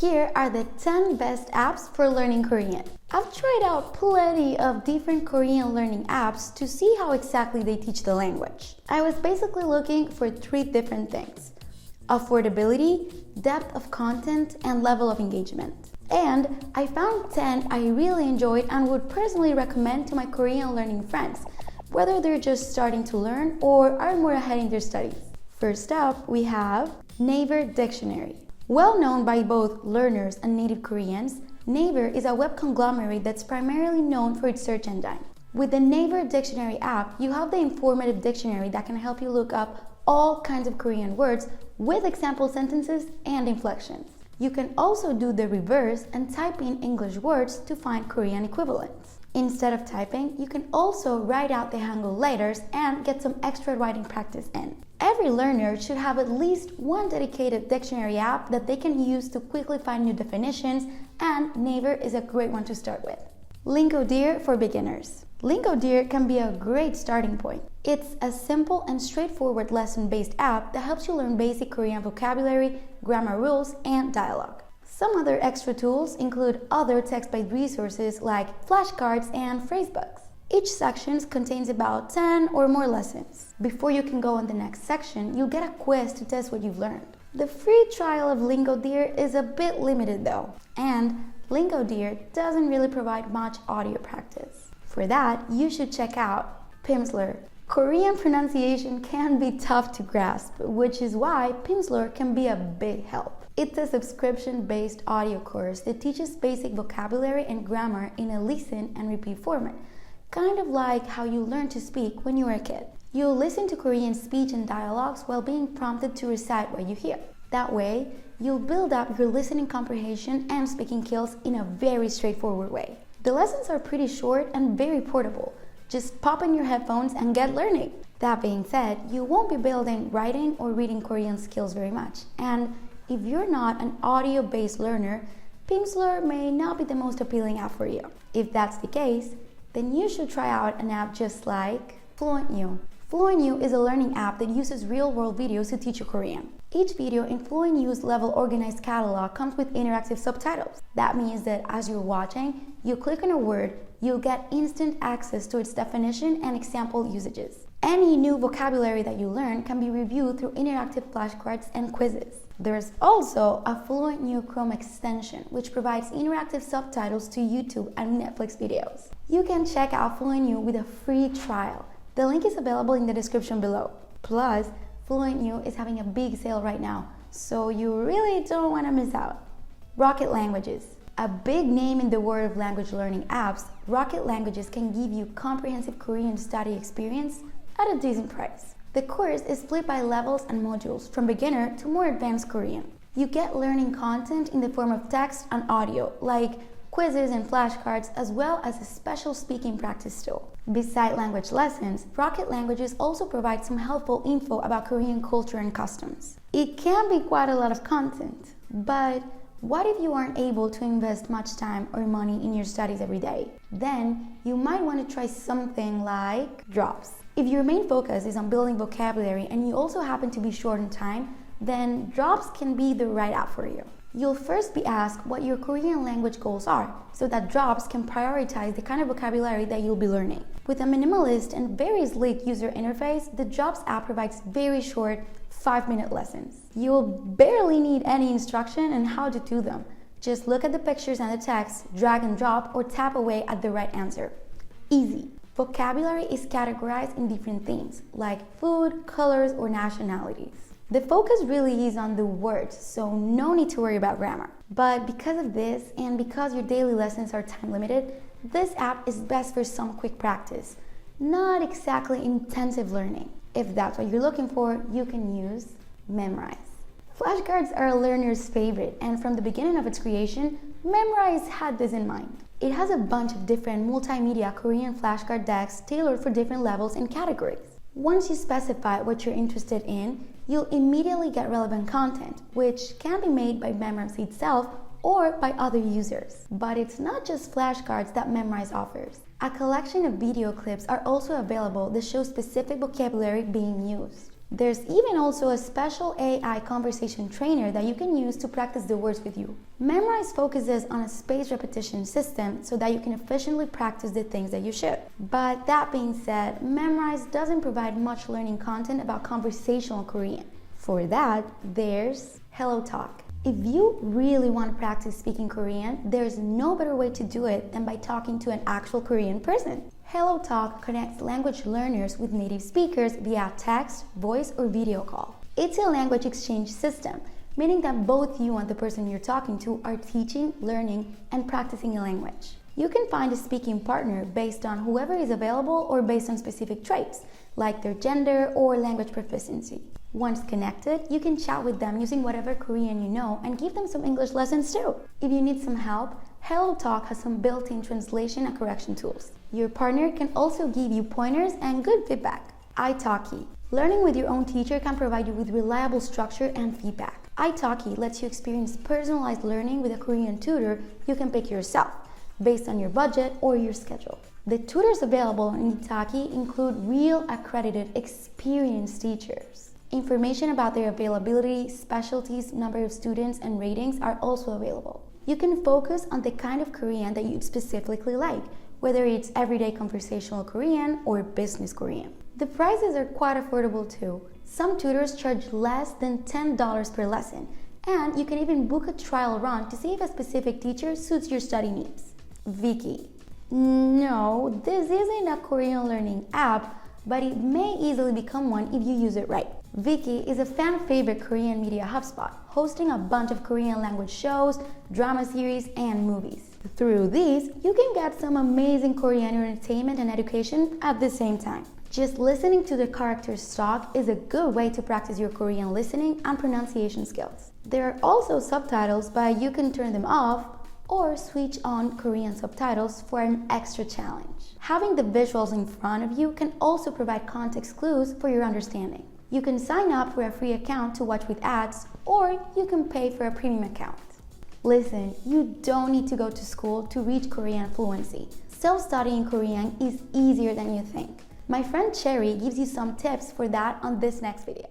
Here are the 10 best apps for learning Korean. I've tried out plenty of different Korean learning apps to see how exactly they teach the language. I was basically looking for 3 different things: affordability, depth of content, and level of engagement. And I found 10 I really enjoyed and would personally recommend to my Korean learning friends, whether they're just starting to learn or are more ahead in their studies. First up, we have Naver Dictionary. Well known by both learners and native Koreans, Naver is a web conglomerate that's primarily known for its search engine. With the Naver Dictionary app, you have the informative dictionary that can help you look up all kinds of Korean words with example sentences and inflections. You can also do the reverse and type in English words to find Korean equivalents. Instead of typing, you can also write out the Hangul letters and get some extra writing practice in. Every learner should have at least one dedicated dictionary app that they can use to quickly find new definitions, and Naver is a great one to start with. Lingodeer for beginners. Lingodeer can be a great starting point. It's a simple and straightforward lesson-based app that helps you learn basic Korean vocabulary, grammar rules, and dialogue. Some other extra tools include other text-based resources like flashcards and phrasebooks. Each section contains about 10 or more lessons. Before you can go on the next section, you'll get a quiz to test what you've learned. The free trial of Lingodeer is a bit limited though, and Lingodeer doesn't really provide much audio practice. For that, you should check out Pimsleur. Korean pronunciation can be tough to grasp, which is why Pimsleur can be a big help. It's a subscription-based audio course that teaches basic vocabulary and grammar in a listen and repeat format, kind of like how you learn to speak when you were a kid. You'll listen to Korean speech and dialogues while being prompted to recite what you hear. That way, you'll build up your listening comprehension and speaking skills in a very straightforward way. The lessons are pretty short and very portable. Just pop in your headphones and get learning. That being said, you won't be building writing or reading Korean skills very much. And if you're not an audio-based learner, Pimsleur may not be the most appealing app for you. If that's the case, then you should try out an app just like FluentU. FluentU is a learning app that uses real-world videos to teach you Korean. Each video in FluentU's level organized catalog comes with interactive subtitles. That means that as you're watching, you click on a word, you'll get instant access to its definition and example usages. Any new vocabulary that you learn can be reviewed through interactive flashcards and quizzes. There's also a FluentU Chrome extension, which provides interactive subtitles to YouTube and Netflix videos. You can check out FluentU with a free trial. The link is available in the description below. Plus, FluentU is having a big sale right now, so you really don't want to miss out. Rocket Languages. A big name in the world of language learning apps, Rocket Languages can give you comprehensive Korean study experience at a decent price. The course is split by levels and modules, from beginner to more advanced Korean. You get learning content in the form of text and audio, like quizzes and flashcards, as well as a special speaking practice tool. Beside language lessons, Rocket Languages also provides some helpful info about Korean culture and customs. It can be quite a lot of content, but what if you aren't able to invest much time or money in your studies every day? Then you might want to try something like Drops. If your main focus is on building vocabulary and you also happen to be short on time, then Drops can be the right app for you. You'll first be asked what your Korean language goals are, so that Drops can prioritize the kind of vocabulary that you'll be learning. With a minimalist and very sleek user interface, the Drops app provides very short 5-minute lessons. You'll barely need any instruction on how to do them. Just look at the pictures and the text, drag and drop, or tap away at the right answer. Easy. Vocabulary is categorized in different themes, like food, colors, or nationalities. The focus really is on the words, so no need to worry about grammar. But because of this, and because your daily lessons are time limited, this app is best for some quick practice, not exactly intensive learning. If that's what you're looking for, you can use Memrise. Flashcards are a learner's favorite, and from the beginning of its creation, Memrise had this in mind. It has a bunch of different multimedia Korean flashcard decks tailored for different levels and categories. Once you specify what you're interested in, you'll immediately get relevant content, which can be made by Memrise itself or by other users. But it's not just flashcards that Memrise offers. A collection of video clips are also available that show specific vocabulary being used. There's even also a special AI conversation trainer that you can use to practice the words with you. Memrise focuses on a spaced repetition system so that you can efficiently practice the things that you should. But that being said, Memrise doesn't provide much learning content about conversational Korean. For that, there's Hello Talk. If you really want to practice speaking Korean, there's no better way to do it than by talking to an actual Korean person. Hello Talk connects language learners with native speakers via text, voice, or video call. It's a language exchange system, meaning that both you and the person you're talking to are teaching, learning, and practicing a language. You can find a speaking partner based on whoever is available or based on specific traits, like their gender or language proficiency. Once connected, you can chat with them using whatever Korean you know and give them some English lessons too. If you need some help, Hello Talk has some built-in translation and correction tools. Your partner can also give you pointers and good feedback. Italki. Learning with your own teacher can provide you with reliable structure and feedback. Italki lets you experience personalized learning with a Korean tutor you can pick yourself, based on your budget or your schedule. The tutors available in Italki include real accredited, experienced teachers. Information about their availability, specialties, number of students, and ratings are also available. You can focus on the kind of Korean that you specifically like, whether it's everyday conversational Korean or business Korean. The prices are quite affordable too. Some tutors charge less than $10 per lesson, and you can even book a trial run to see if a specific teacher suits your study needs. Viki. No, this isn't a Korean learning app, but it may easily become one if you use it right. Viki is a fan-favorite Korean media hotspot, hosting a bunch of Korean language shows, drama series, and movies. Through these, you can get some amazing Korean entertainment and education at the same time. Just listening to the characters talk is a good way to practice your Korean listening and pronunciation skills. There are also subtitles, but you can turn them off or switch on Korean subtitles for an extra challenge. Having the visuals in front of you can also provide context clues for your understanding. You can sign up for a free account to watch with ads, or you can pay for a premium account. Listen, you don't need to go to school to reach Korean fluency. Self-studying Korean is easier than you think. My friend Cherry gives you some tips for that on this next video.